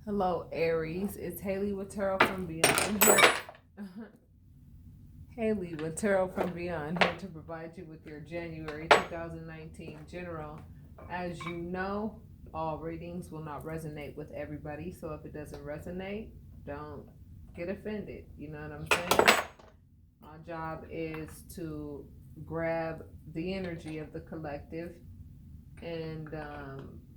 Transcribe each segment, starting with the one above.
Hello, Aries. It's Haley with Tarot from Beyond here. Haley with Tarot from Beyond here to provide you with your January 2019 general. As you know, all readings will not resonate with everybody, so if it doesn't resonate, don't get offended. You know what I'm saying? My job is to grab the energy of the collective and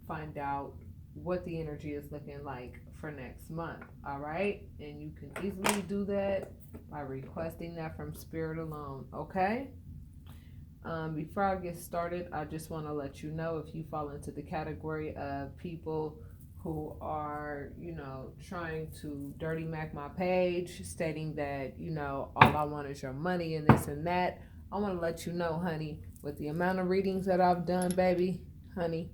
find out what the energy is looking like for next month. All right, and you can easily do that by requesting that from spirit alone. Okay. Before I get started, I just want to let you know if you fall into the category of people who are, trying to dirty mac my page, stating that, all I want is your money and this and that. I want to let you know, honey, with the amount of readings that I've done, baby, honey,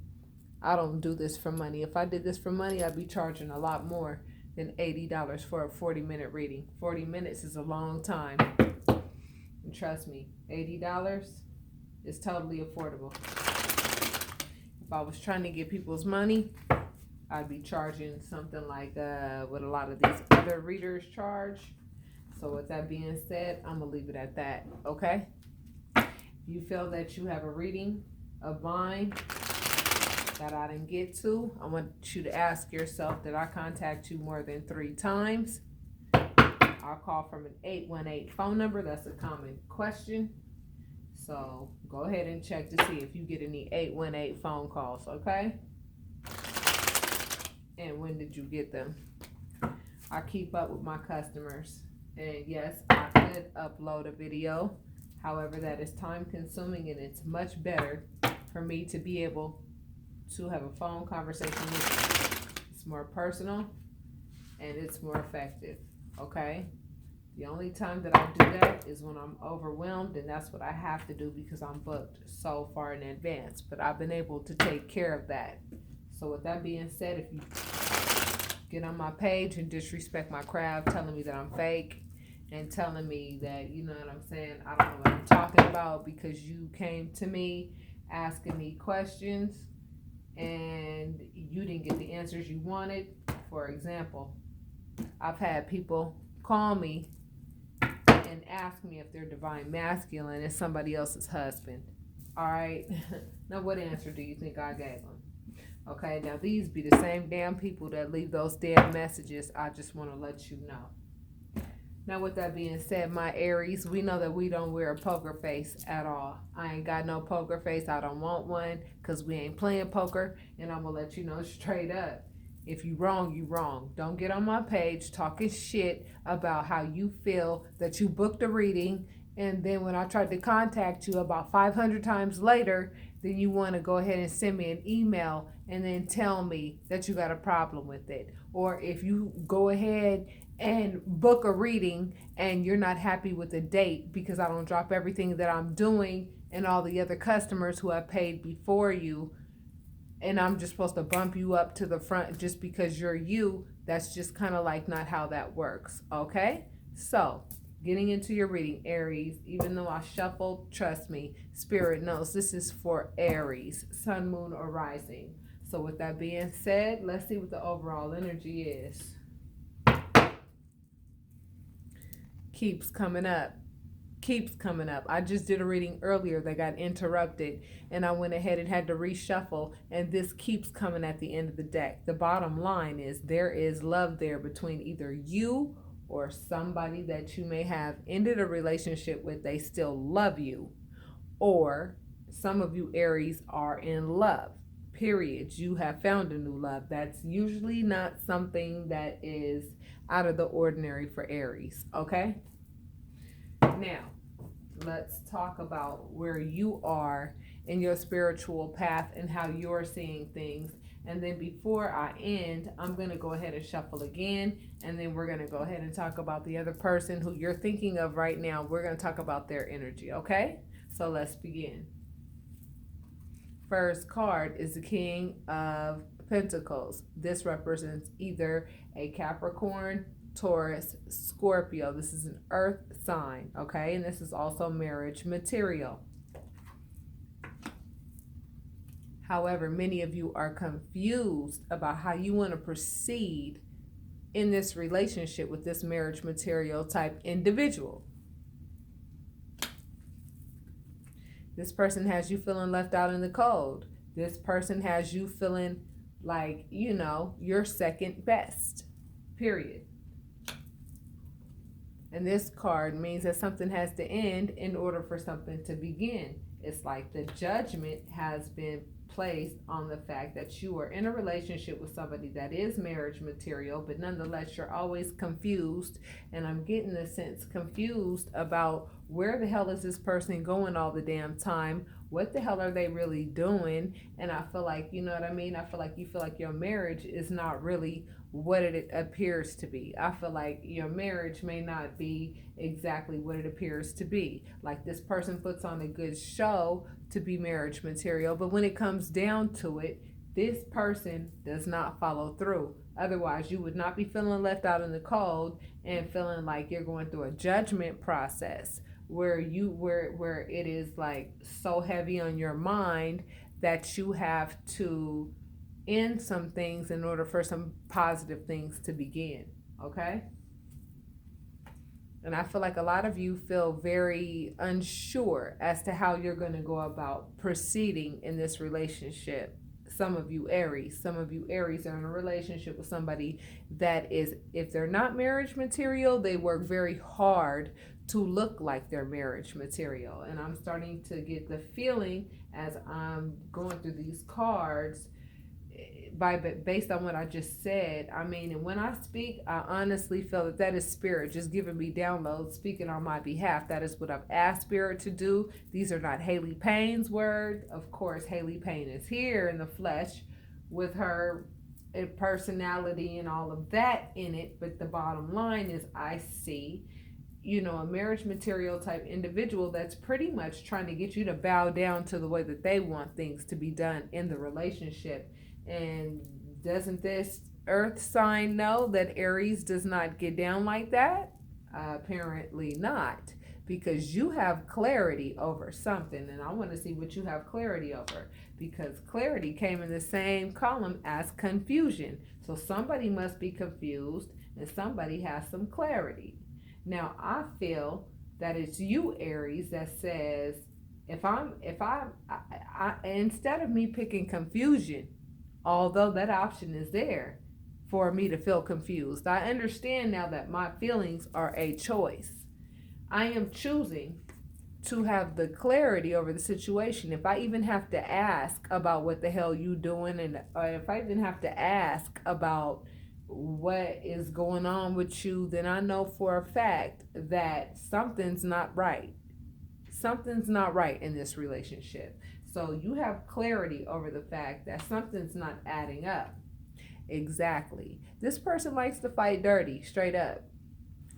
I don't do this for money. If I did this for money, I'd be charging a lot more than $80 for a 40-minute reading. 40 minutes is a long time. And trust me, $80 is totally affordable. If I was trying to get people's money, I'd be charging something like what a lot of these other readers charge. So with that being said, I'm going to leave it at that, okay? If you feel that you have a reading of mine that I didn't get to, I want you to ask yourself, did I contact you more than 3 times? I'll call from an 818 phone number. That's a common question. So go ahead and check to see if you get any 818 phone calls, okay? And when did you get them? I keep up with my customers. And yes, I could upload a video. However, that is time consuming and it's much better for me to be able to have a phone conversation with you. It's more personal and it's more effective, okay? The only time that I do that is when I'm overwhelmed, and that's what I have to do because I'm booked so far in advance. But I've been able to take care of that. So with that being said, if you get on my page and disrespect my craft, telling me that I'm fake and telling me that, you know what I'm saying, I don't know what I'm talking about because you came to me asking me questions and you didn't get the answers you wanted. For example, I've had people call me and ask me if their divine masculine is somebody else's husband. All right. Now, what answer do you think I gave them? Okay. Now, these be the same damn people that leave those damn messages. I just want to let you know. Now, with that being said, my Aries, we know that we don't wear a poker face at all. I ain't got no poker face. I don't want one because we ain't playing poker. And I'm going to let you know straight up. If you wrong, you wrong. Don't get on my page talking shit about how you feel that you booked a reading, and then when I tried to contact you about 500 times later, then you want to go ahead and send me an email and then tell me that you got a problem with it. Or if you go ahead and book a reading and you're not happy with the date because I don't drop everything that I'm doing and all the other customers who have paid before you, and I'm just supposed to bump you up to the front just because you're you, that's just kind of like not how that works, okay? So, getting into your reading, Aries, even though I shuffled, trust me, Spirit knows this is for Aries, Sun, Moon, or Rising. So with that being said, let's see what the overall energy is. Keeps coming up. I just did a reading earlier that got interrupted and I went ahead and had to reshuffle, and this keeps coming at the end of the deck. The bottom line is there is love there between either you or somebody that you may have ended a relationship with. They still love you, or some of you Aries are in love, period. You have found a new love. That's usually not something that is out of the ordinary for Aries, okay? Now, let's talk about where you are in your spiritual path and how you're seeing things. And then before I end, I'm going to go ahead and shuffle again. And then we're going to go ahead and talk about the other person who you're thinking of right now. We're going to talk about their energy, okay? So let's begin. First card is the King of Pentacles. This represents either a Capricorn, Taurus, Scorpio. This is an earth sign, okay? And this is also marriage material. However, many of you are confused about how you want to proceed in this relationship with this marriage material type individual. This person has you feeling left out in the cold. This person has you feeling like, you're second best, period. And this card means that something has to end in order for something to begin. It's like the judgment has been placed on the fact that you are in a relationship with somebody that is marriage material, but nonetheless you're always confused, and I'm getting the sense confused about where the hell is this person going all the damn time, what the hell are they really doing. And I feel like, you know what I mean, I feel like you feel like your marriage is not really what it appears to be. I feel like your marriage may not be exactly what it appears to be. Like, this person puts on a good show to be marriage material, but when it comes down to it, this person does not follow through. Otherwise, you would not be feeling left out in the cold and feeling like you're going through a judgment process where it is like so heavy on your mind that you have to end some things in order for some positive things to begin. Okay? And I feel like a lot of you feel very unsure as to how you're going to go about proceeding in this relationship. Some of you Aries are in a relationship with somebody that is, if they're not marriage material, they work very hard to look like they're marriage material. And I'm starting to get the feeling as I'm going through these cards, based on what I just said. I mean, and when I speak, I honestly feel that is spirit just giving me downloads, speaking on my behalf. That is what I've asked spirit to do. These are not Haley Payne's words. Of course, Haley Payne is here in the flesh with her personality and all of that in it. But the bottom line is, I see, a marriage material type individual that's pretty much trying to get you to bow down to the way that they want things to be done in the relationship. And doesn't this earth sign know that Aries does not get down like that? Apparently not, because you have clarity over something, and I want to see what you have clarity over, because clarity came in the same column as confusion. So somebody must be confused and somebody has some clarity. Now I feel that it's you, Aries, that says, if I instead of me picking confusion, although that option is there for me to feel confused, I understand now that my feelings are a choice. I am choosing to have the clarity over the situation. If I even have to ask about what the hell you doing, and if I even have to ask about what is going on with you, then I know for a fact that something's not right. Something's not right in this relationship. So you have clarity over the fact that something's not adding up. Exactly. This person likes to fight dirty, straight up.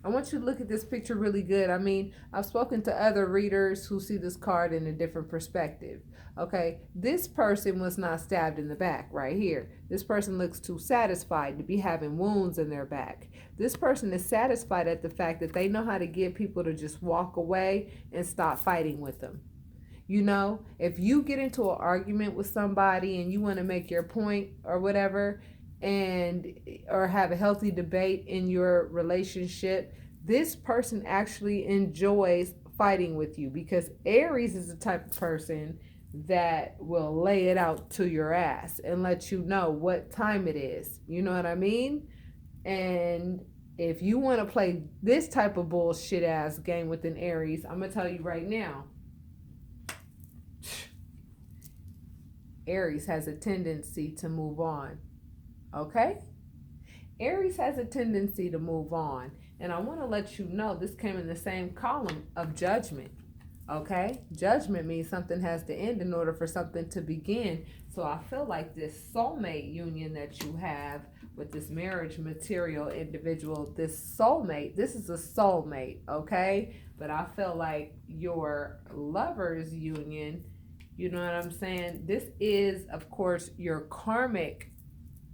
I want you to look at this picture really good. I mean, I've spoken to other readers who see this card in a different perspective. Okay, this person was not stabbed in the back right here. This person looks too satisfied to be having wounds in their back. This person is satisfied at the fact that they know how to get people to just walk away and stop fighting with them. If you get into an argument with somebody and you want to make your point or whatever, or have a healthy debate in your relationship, this person actually enjoys fighting with you, because Aries is the type of person that will lay it out to your ass and let you know what time it is. You know what I mean? And if you want to play this type of bullshit ass game with an Aries, I'm going to tell you right now, Aries has a tendency to move on. Okay? Aries has a tendency to move on. And I want to let you know this came in the same column of judgment. Okay? Judgment means something has to end in order for something to begin. So I feel like this soulmate union that you have with this marriage material individual, this soulmate, this is a soulmate, okay? But I feel like your lovers union, you know what I'm saying? This is, of course, your karmic,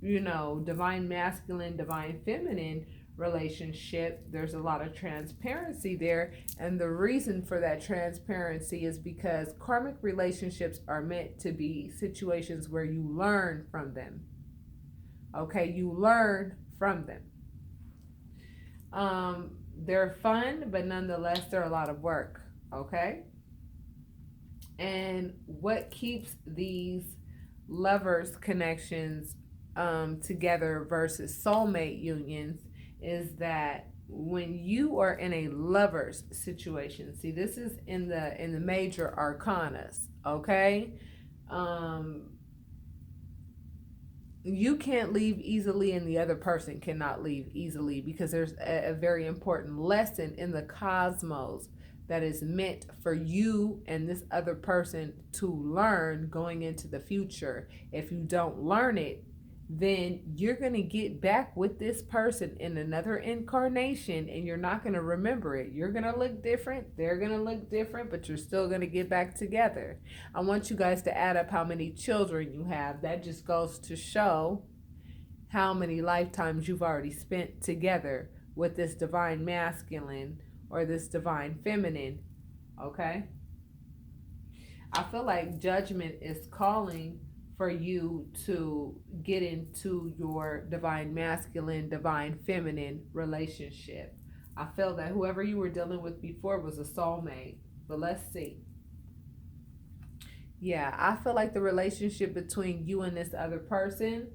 divine masculine, divine feminine relationship, there's a lot of transparency there. And the reason for that transparency is because karmic relationships are meant to be situations where you learn from them. Okay, you learn from them. They're fun, but nonetheless, they're a lot of work. Okay. And what keeps these lovers connections together versus soulmate unions is that when you are in a lover's situation, see, this is in the major arcanas, okay? um you can't leave easily and the other person cannot leave easily, because there's a very important lesson in the cosmos that is meant for you and this other person to learn going into the future. If you don't learn it, then you're going to get back with this person in another incarnation and you're not going to remember it. You're going to look different, they're going to look different, but you're still going to get back together. I want you guys to add up how many children you have. That just goes to show how many lifetimes you've already spent together with this divine masculine or this divine feminine. Okay? I feel like judgment is calling for you to get into your divine masculine, divine feminine relationship. I feel that whoever you were dealing with before was a soulmate. But let's see. Yeah, I feel like the relationship between you and this other person,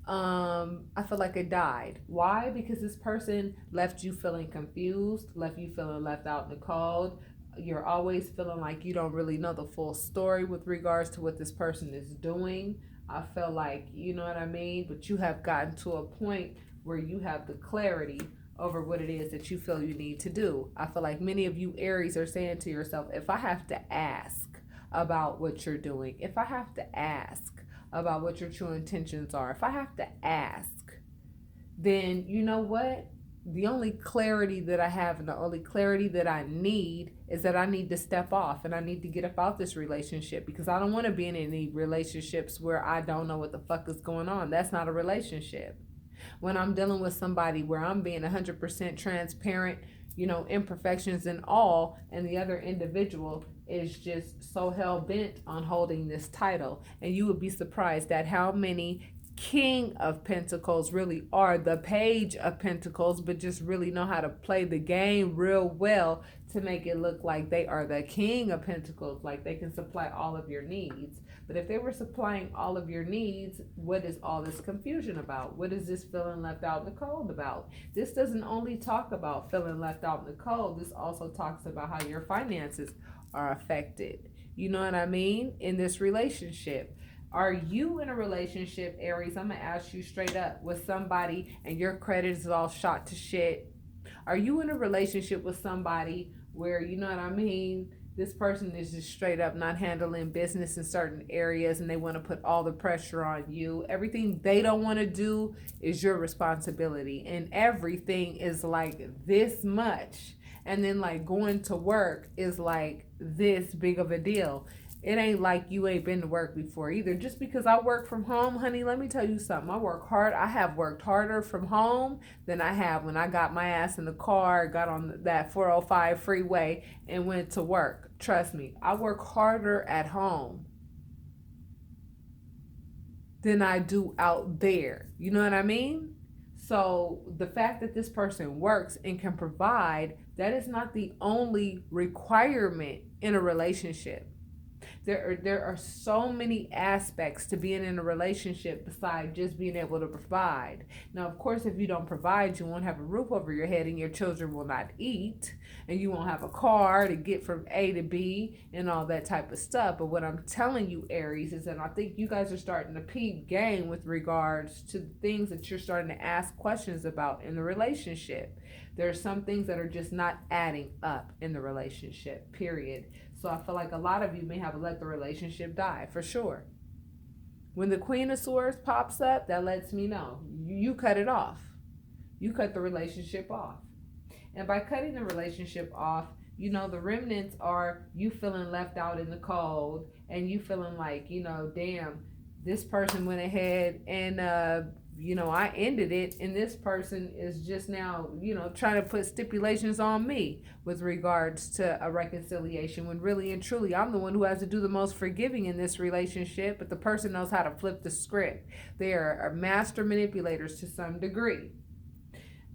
I feel like it died. Why? Because this person left you feeling confused, left you feeling left out in the cold. You're always feeling like you don't really know the full story with regards to what this person is doing. I feel like, you know what I mean? But you have gotten to a point where you have the clarity over what it is that you feel you need to do. I feel like many of you Aries are saying to yourself, if I have to ask about what you're doing, if I have to ask about what your true intentions are, if I have to ask, then you know what? The only clarity that I have and the only clarity that I need is that I need to step off and I need to get up out this relationship, because I don't want to be in any relationships where I don't know what the fuck is going on. That's not a relationship. When I'm dealing with somebody where I'm being 100% transparent, you know, imperfections and all, and the other individual is just so hell bent on holding this title. And you would be surprised at how many King of Pentacles really are the Page of Pentacles, but just really know how to play the game real well to make it look like they are the King of Pentacles, like they can supply all of your needs. But if they were supplying all of your needs, what is all this confusion about? What is this feeling left out in the cold about? This doesn't only talk about feeling left out in the cold. This also talks about how your finances are affected. You know what I mean? In this relationship. Are you in a relationship, Aries? I'm going to ask you straight up, with somebody and your credit is all shot to shit? Are you in a relationship with somebody where, you know what I mean, this person is just straight up not handling business in certain areas and they want to put all the pressure on you? Everything they don't want to do is your responsibility, and everything is like this much. And then like going to work is like this big of a deal. It ain't like you ain't been to work before either. Just because I work from home, honey, let me tell you something. I work hard. I have worked harder from home than I have when I got my ass in the car, got on that 405 freeway and went to work. Trust me, I work harder at home than I do out there. You know what I mean? So the fact that this person works and can provide, that is not the only requirement in a relationship. There are so many aspects to being in a relationship besides just being able to provide. Now, of course, if you don't provide, you won't have a roof over your head and your children will not eat, and you won't have a car to get from A to B and all that type of stuff. But what I'm telling you, Aries, is that I think you guys are starting to peep game with regards to the things that you're starting to ask questions about in the relationship. There are some things that are just not adding up in the relationship, period. So I feel like a lot of you may have let the relationship die, for sure. When the Queen of Swords pops up, that lets me know you cut it off. You cut the relationship off. And by cutting the relationship off, you know, the remnants are you feeling left out in the cold and you feeling like, you know, damn, this person went ahead and I ended it, and this person is just now, trying to put stipulations on me with regards to a reconciliation, when really and truly I'm the one who has to do the most forgiving in this relationship, but the person knows how to flip the script. They are master manipulators to some degree.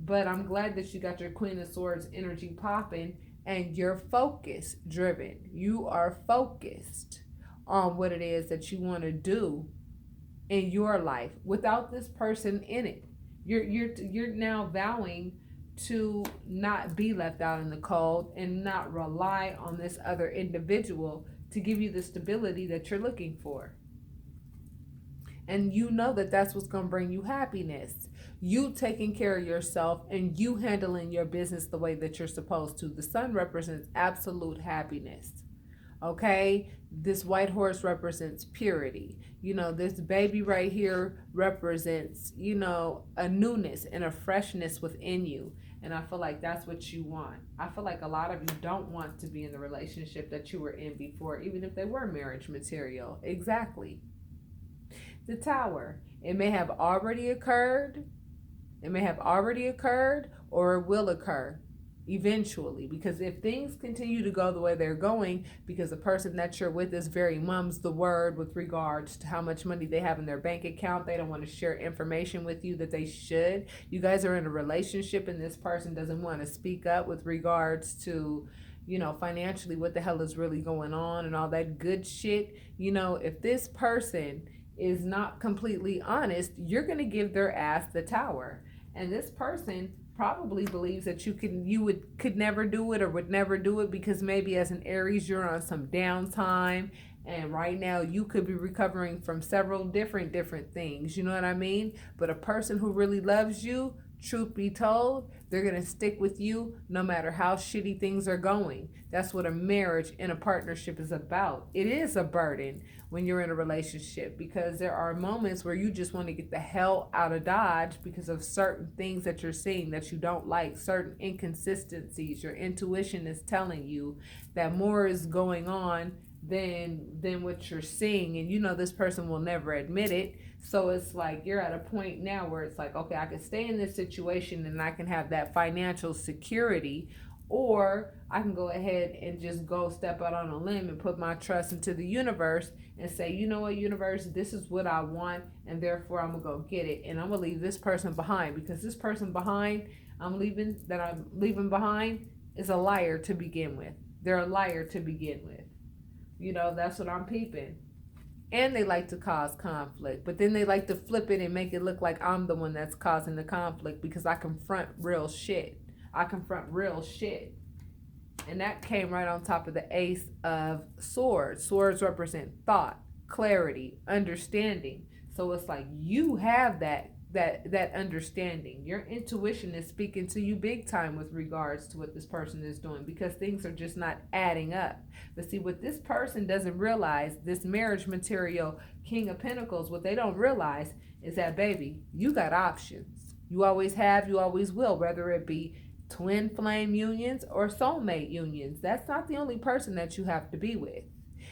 But I'm glad that you got your Queen of Swords energy popping, and you're focus driven. You are focused on what it is that you want to do in your life without this person in it. You're now vowing to not be left out in the cold and not rely on this other individual to give you the stability that you're looking for. And you know that that's what's going to bring you happiness. You taking care of yourself and you handling your business the way that you're supposed to. The sun represents absolute happiness. Okay, this white horse represents purity. This baby right here represents, a newness and a freshness within you. And I feel like that's what you want. I feel like a lot of you don't want to be in the relationship that you were in before, even if they were marriage material. Exactly. The Tower. It may have already occurred. Or it will occur eventually, because if things continue to go the way they're going, because the person that you're with is very mum's the word with regards to how much money they have in their bank account, they don't want to share information with you that they should. You guys are in a relationship and this person doesn't want to speak up with regards to financially what the hell is really going on and all that good shit. If this person is not completely honest, you're going to give their ass the Tower. And this person probably believes that you could never do it or would never do it, because maybe as an Aries you're on some downtime, and right now you could be recovering from several different things, you know what I mean? But a person who really loves you, truth be told, they're going to stick with you no matter how shitty things are going. That's what a marriage and a partnership is about. It is a burden when you're in a relationship, because there are moments where you just want to get the hell out of Dodge because of certain things that you're seeing that you don't like, certain inconsistencies. Your intuition is telling you that more is going on than what you're seeing, and this person will never admit it. So it's like you're at a point now where it's like, okay, I can stay in this situation and I can have that financial security, or I can go ahead and just go step out on a limb and put my trust into the universe and say, you know what, universe, this is what I want, and therefore I'm gonna go get it, and I'm gonna leave this person behind, because this person I'm leaving behind is a liar to begin with. They're a liar to begin with. That's what I'm peeping. And they like to cause conflict, but then they like to flip it and make it look like I'm the one that's causing the conflict, because I confront real shit. And that came right on top of the Ace of Swords. Swords represent thought, clarity, understanding. So it's like you have that understanding. Your intuition is speaking to you big time with regards to what this person is doing, because things are just not adding up. But see, what this person doesn't realize, this marriage material King of Pentacles, what they don't realize is that, baby, you got options. You always have, you always will, whether it be twin flame unions or soulmate unions. That's not the only person that you have to be with.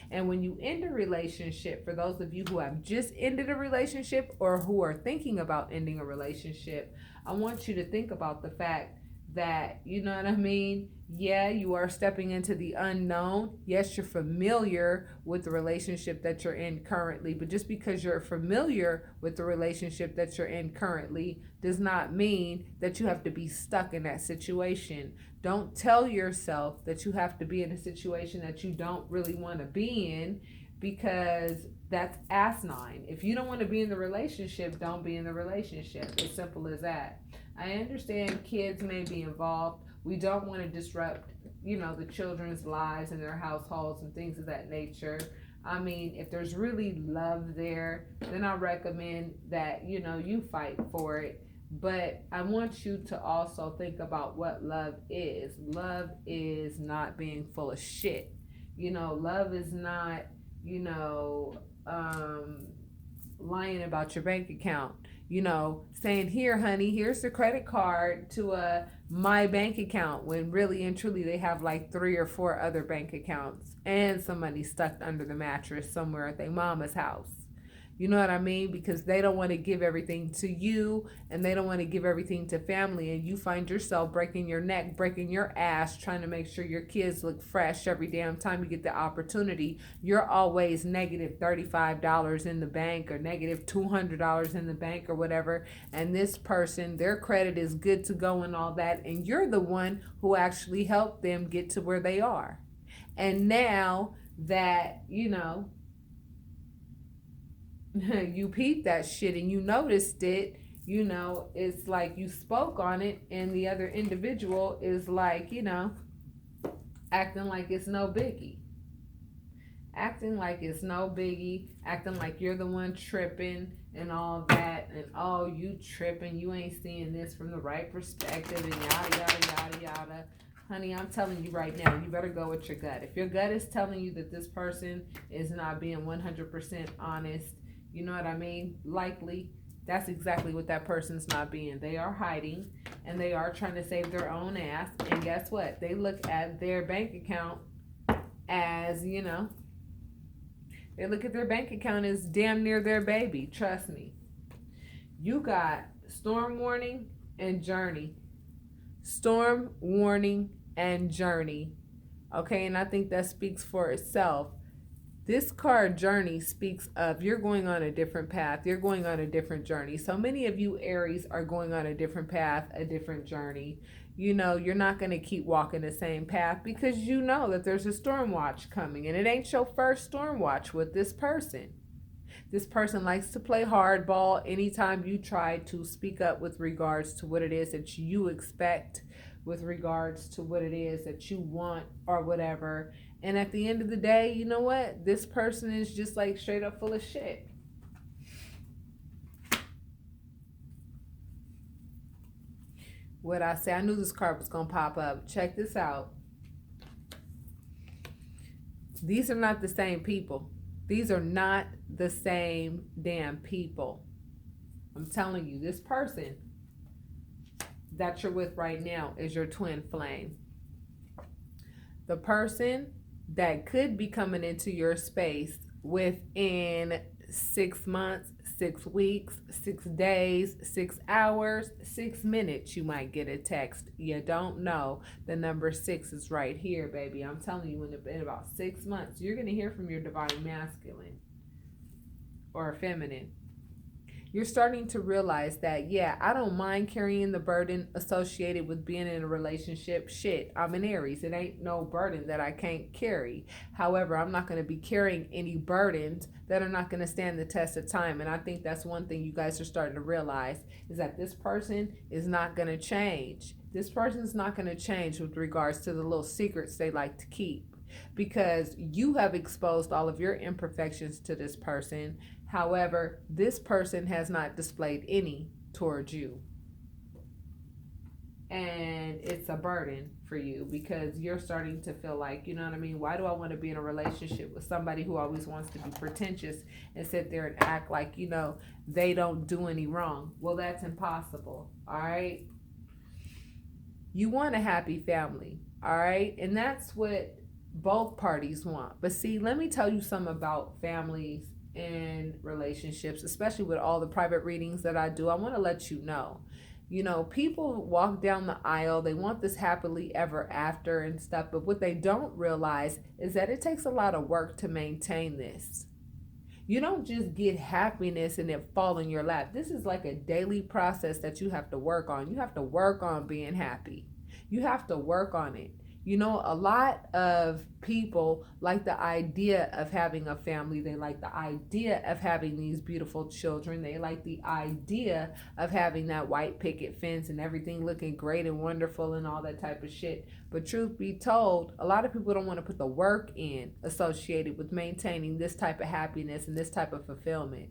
And when you end a relationship, for those of you who have just ended a relationship or who are thinking about ending a relationship, I want you to think about the fact that, you know what I mean? Yeah, you are stepping into the unknown. Yes, you're familiar with the relationship that you're in currently, but just because you're familiar with the relationship that you're in currently does not mean that you have to be stuck in that situation. Don't tell yourself that you have to be in a situation that you don't really want to be in, because that's asinine. If you don't want to be in the relationship, don't be in the relationship. As simple as that. I understand kids may be involved. We don't want to disrupt, the children's lives and their households and things of that nature. I mean, if there's really love there, then I recommend that, you fight for it. But I want you to also think about what love is. Love is not being full of shit. Love is not, lying about your bank account. Saying, here, honey, here's the credit card to my bank account, when really and truly they have like 3 or 4 other bank accounts and some money stuck under the mattress somewhere at their mama's house. You know what I mean? Because they don't want to give everything to you and they don't want to give everything to family. And you find yourself breaking your neck, breaking your ass, trying to make sure your kids look fresh every damn time you get the opportunity. You're always negative $35 in the bank or negative $200 in the bank or whatever. And this person, their credit is good to go and all that. And you're the one who actually helped them get to where they are. And now that, you peeped that shit and you noticed it, it's like you spoke on it and the other individual is like, acting like it's no biggie. Acting like it's no biggie, acting like you're the one tripping and all that, and oh, you tripping, you ain't seeing this from the right perspective, and yada, yada, yada, yada. Honey, I'm telling you right now, you better go with your gut. If your gut is telling you that this person is not being 100% honest, you know what I mean? Likely, that's exactly what that person's not being. They are hiding and they are trying to save their own ass. And guess what? They look at their bank account as, they look at their bank account as damn near their baby. Trust me. You got storm warning and journey. Storm warning and journey. Okay, and I think that speaks for itself. This card journey speaks of you're going on a different path. You're going on a different journey. So many of you Aries are going on a different path, a different journey. You're not going to keep walking the same path because you know that there's a storm watch coming. And it ain't your first storm watch with this person. This person likes to play hardball anytime you try to speak up with regards to what it is that you expect, with regards to what it is that you want or whatever. And at the end of the day, you know what? This person is just like straight up full of shit. What I say, I knew this card was going to pop up. Check this out. These are not the same people. These are not the same damn people. I'm telling you, this person that you're with right now is your twin flame. The person that could be coming into your space within 6 months, 6 weeks, 6 days, 6 hours, 6 minutes, you might get a text. You don't know. The number 6 is right here, baby. I'm telling you, in about 6 months, you're going to hear from your divine masculine or feminine. You're starting to realize that, yeah, I don't mind carrying the burden associated with being in a relationship. Shit, I'm an Aries. It ain't no burden that I can't carry. However, I'm not going to be carrying any burdens that are not going to stand the test of time. And I think that's one thing you guys are starting to realize is that this person is not going to change. This person is not going to change with regards to the little secrets they like to keep, because you have exposed all of your imperfections to this person. However, this person has not displayed any towards you. And it's a burden for you because you're starting to feel like, you know what I mean? Why do I want to be in a relationship with somebody who always wants to be pretentious and sit there and act like, they don't do any wrong? Well, that's impossible. All right. You want a happy family. All right. And that's what both parties want. But see, let me tell you something about families and relationships, especially with all the private readings that I do. I want to let you know, people walk down the aisle, they want this happily ever after and stuff, but what they don't realize is that it takes a lot of work to maintain this. You don't just get happiness and it fall in your lap. This is like a daily process that you have to work on. You have to work on being happy. You have to work on it. A lot of people like the idea of having a family. They like the idea of having these beautiful children. They like the idea of having that white picket fence and everything looking great and wonderful and all that type of shit. But truth be told, a lot of people don't want to put the work in associated with maintaining this type of happiness and this type of fulfillment.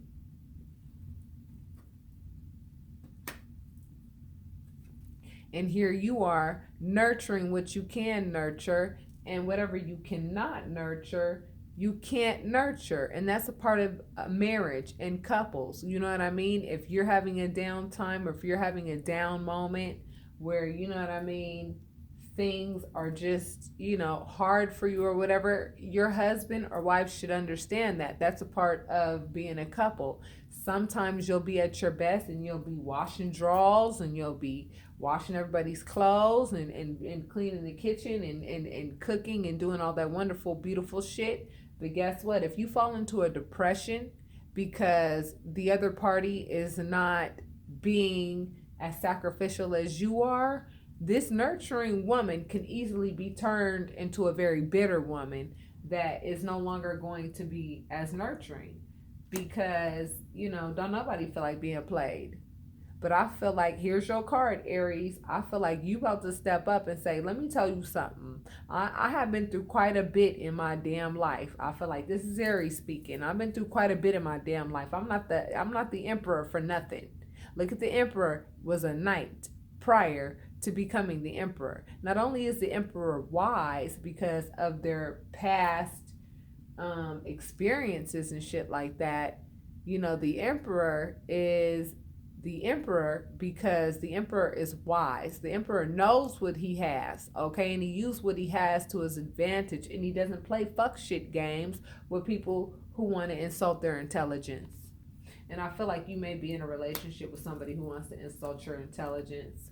And here you are nurturing what you can nurture, and whatever you cannot nurture, you can't nurture. And that's a part of marriage and couples. You know what I mean? If you're having a down time or if you're having a down moment where, things are just, hard for you or whatever, your husband or wife should understand that. That's a part of being a couple. Sometimes you'll be at your best and you'll be washing drawers and you'll be washing everybody's clothes and cleaning the kitchen and cooking and doing all that wonderful, beautiful shit. But guess what? If you fall into a depression because the other party is not being as sacrificial as you are, this nurturing woman can easily be turned into a very bitter woman that is no longer going to be as nurturing because, don't nobody feel like being played. But I feel like, here's your card, Aries. I feel like you about to step up and say, let me tell you something. I have been through quite a bit in my damn life. I feel like this is Aries speaking. I've been through quite a bit in my damn life. I'm not the emperor for nothing. Look at the emperor was a knight prior to becoming the emperor. Not only is the emperor wise because of their past experiences and shit like that, the emperor is the emperor because the emperor is wise. The emperor knows what he has, okay, and he uses what he has to his advantage, and he doesn't play fuck shit games with people who want to insult their intelligence. And I feel like you may be in a relationship with somebody who wants to insult your intelligence.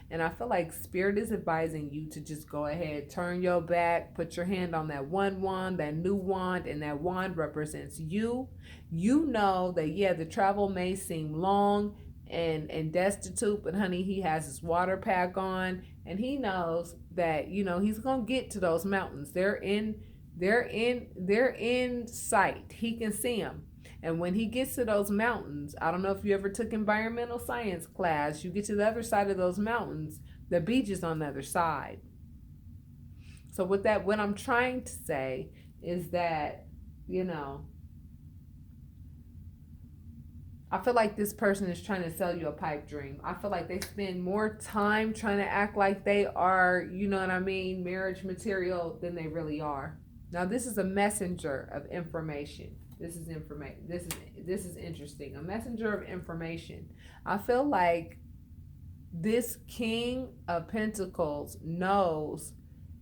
And I feel like Spirit is advising you to just go ahead, turn your back, put your hand on that one wand, that new wand, and that wand represents you. You know that, yeah, the travel may seem long and destitute, but honey, he has his water pack on, and he knows that, he's gonna get to those mountains. They're in sight. He can see them. And when he gets to those mountains, I don't know if you ever took environmental science class, you get to the other side of those mountains, the beach is on the other side. So with that, what I'm trying to say is that, I feel like this person is trying to sell you a pipe dream. I feel like they spend more time trying to act like they are, marriage material than they really are. Now, this is a messenger of information. This is information. This is interesting. A messenger of information. I feel like this King of Pentacles knows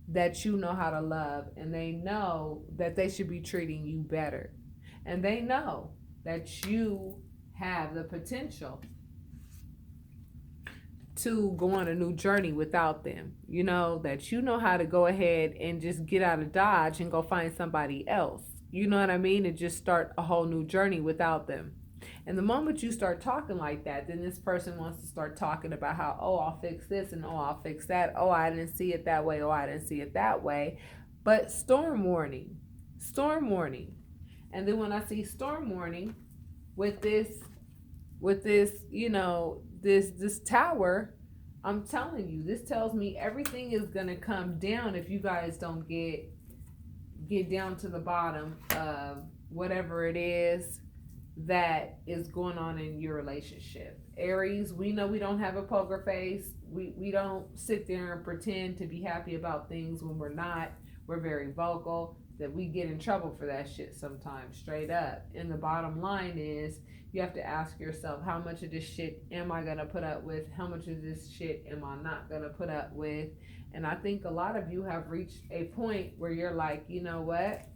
that you know how to love, and they know that they should be treating you better. And they know that you have the potential to go on a new journey without them. That you know how to go ahead and just get out of Dodge and go find somebody else. You know what I mean? And just start a whole new journey without them. And the moment you start talking like that, then this person wants to start talking about how, oh, I'll fix this and oh, I'll fix that. Oh, I didn't see it that way. Oh, I didn't see it that way. But storm warning. And then when I see storm warning with this, this tower, I'm telling you, this tells me everything is going to come down if you guys don't get down to the bottom of whatever it is that is going on in your relationship. Aries, we know we don't have a poker face. We don't sit there and pretend to be happy about things when we're not. We're very vocal, that we get in trouble for that shit sometimes, straight up. And the bottom line is, you have to ask yourself, how much of this shit am I going to put up with? How much of this shit am I not going to put up with? And I think a lot of you have reached a point where you're like, you know what?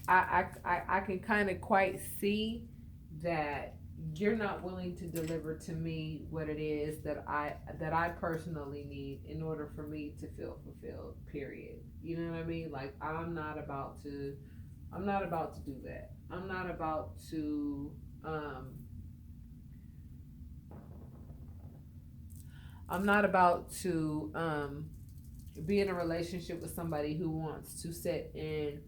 I can kind of quite see that you're not willing to deliver to me what it is that I personally need in order for me to feel fulfilled, period. You know what I mean? Like, I'm not about to do that. I'm not about to be in a relationship with somebody who wants to sit and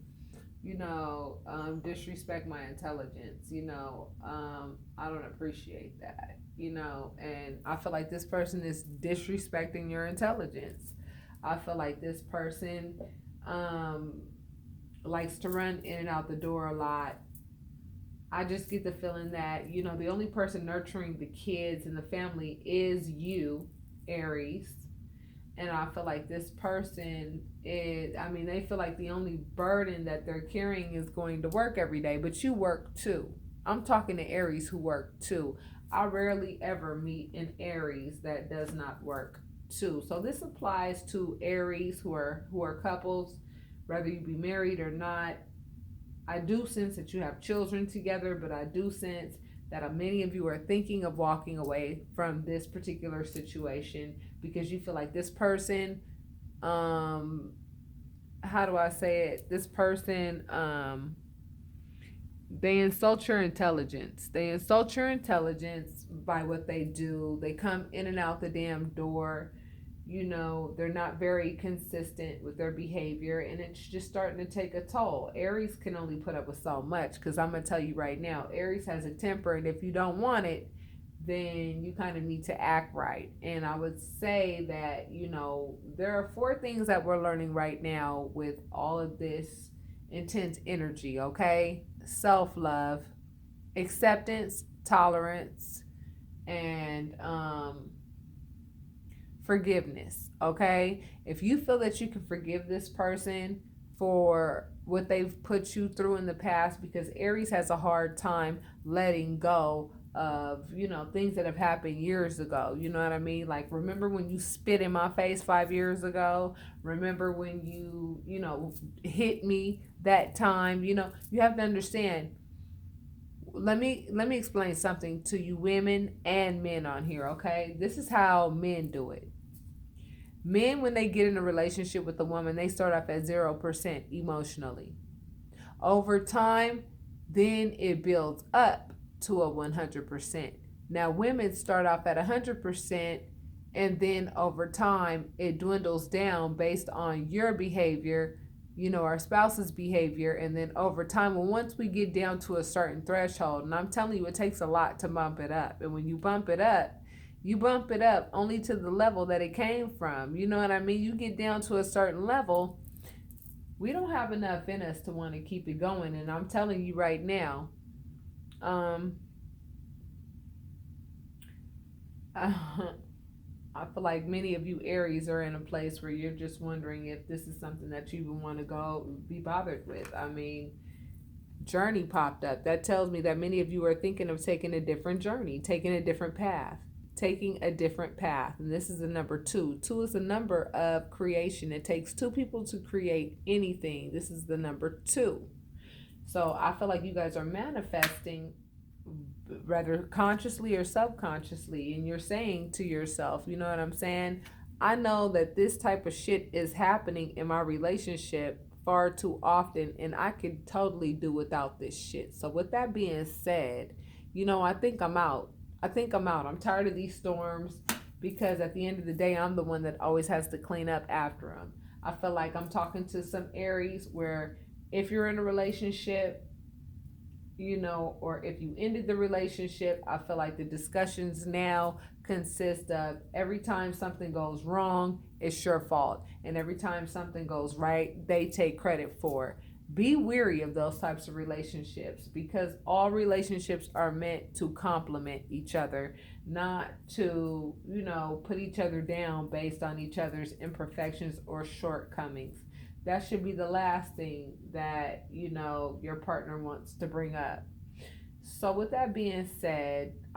disrespect my intelligence. I don't appreciate that, and I feel like this person is disrespecting your intelligence. I feel like this person likes to run in and out the door a lot. I just get the feeling that, the only person nurturing the kids and the family is you, Aries. And I feel like this person they feel like the only burden that they're carrying is going to work every day, but you work too. I'm talking to Aries who work too. I rarely ever meet an Aries that does not work. 2. So this applies to Aries who are couples, whether you be married or not. I do sense that you have children together, but I do sense that many of you are thinking of walking away from this particular situation because you feel like this person, um, how do I say it? This person, they insult your intelligence. They insult your intelligence by what they do. They come in and out the damn door. They're not very consistent with their behavior, and it's just starting to take a toll. Aries can only put up with so much because I'm going to tell you right now, Aries has a temper, and if you don't want it, then you kind of need to act right. And I would say that, there are 4 things that we're learning right now with all of this intense energy, okay? Self love, acceptance, tolerance, and forgiveness, okay? If you feel that you can forgive this person for what they've put you through in the past, because Aries has a hard time letting go of, things that have happened years ago. You know what I mean? Like, remember when you spit in my face 5 years ago? Remember when you hit me that time? You have to understand. Let me explain something to you women and men on here, okay? This is how men do it. Men, when they get in a relationship with a woman, they start off at 0% emotionally. Over time, then it builds up to a 100%. Now, women start off at 100%, and then over time, it dwindles down based on your behavior, our spouse's behavior, and then over time, once we get down to a certain threshold, and I'm telling you, it takes a lot to bump it up. And when you bump it up only to the level that it came from. You know what I mean? You get down to a certain level, we don't have enough in us to want to keep it going. And I'm telling you right now, I feel like many of you Aries are in a place where you're just wondering if this is something that you even want to go be bothered with. I mean, journey popped up. That tells me that many of you are thinking of taking a different journey, taking a different path. And this is the number 2. 2 is a number of creation. It takes 2 people to create anything. This is the number 2. So I feel like you guys are manifesting, whether consciously or subconsciously, and you're saying to yourself, you know what I'm saying? I know that this type of shit is happening in my relationship far too often, and I could totally do without this shit. So with that being said, I think I'm out. I'm tired of these storms, because at the end of the day, I'm the one that always has to clean up after them. I feel like I'm talking to some Aries where if you're in a relationship, or if you ended the relationship, I feel like the discussions now consist of every time something goes wrong, it's your fault. And every time something goes right, they take credit for it. Be weary of those types of relationships, because all relationships are meant to complement each other, not to, put each other down based on each other's imperfections or shortcomings. That should be the last thing that, your partner wants to bring up. So with that being said,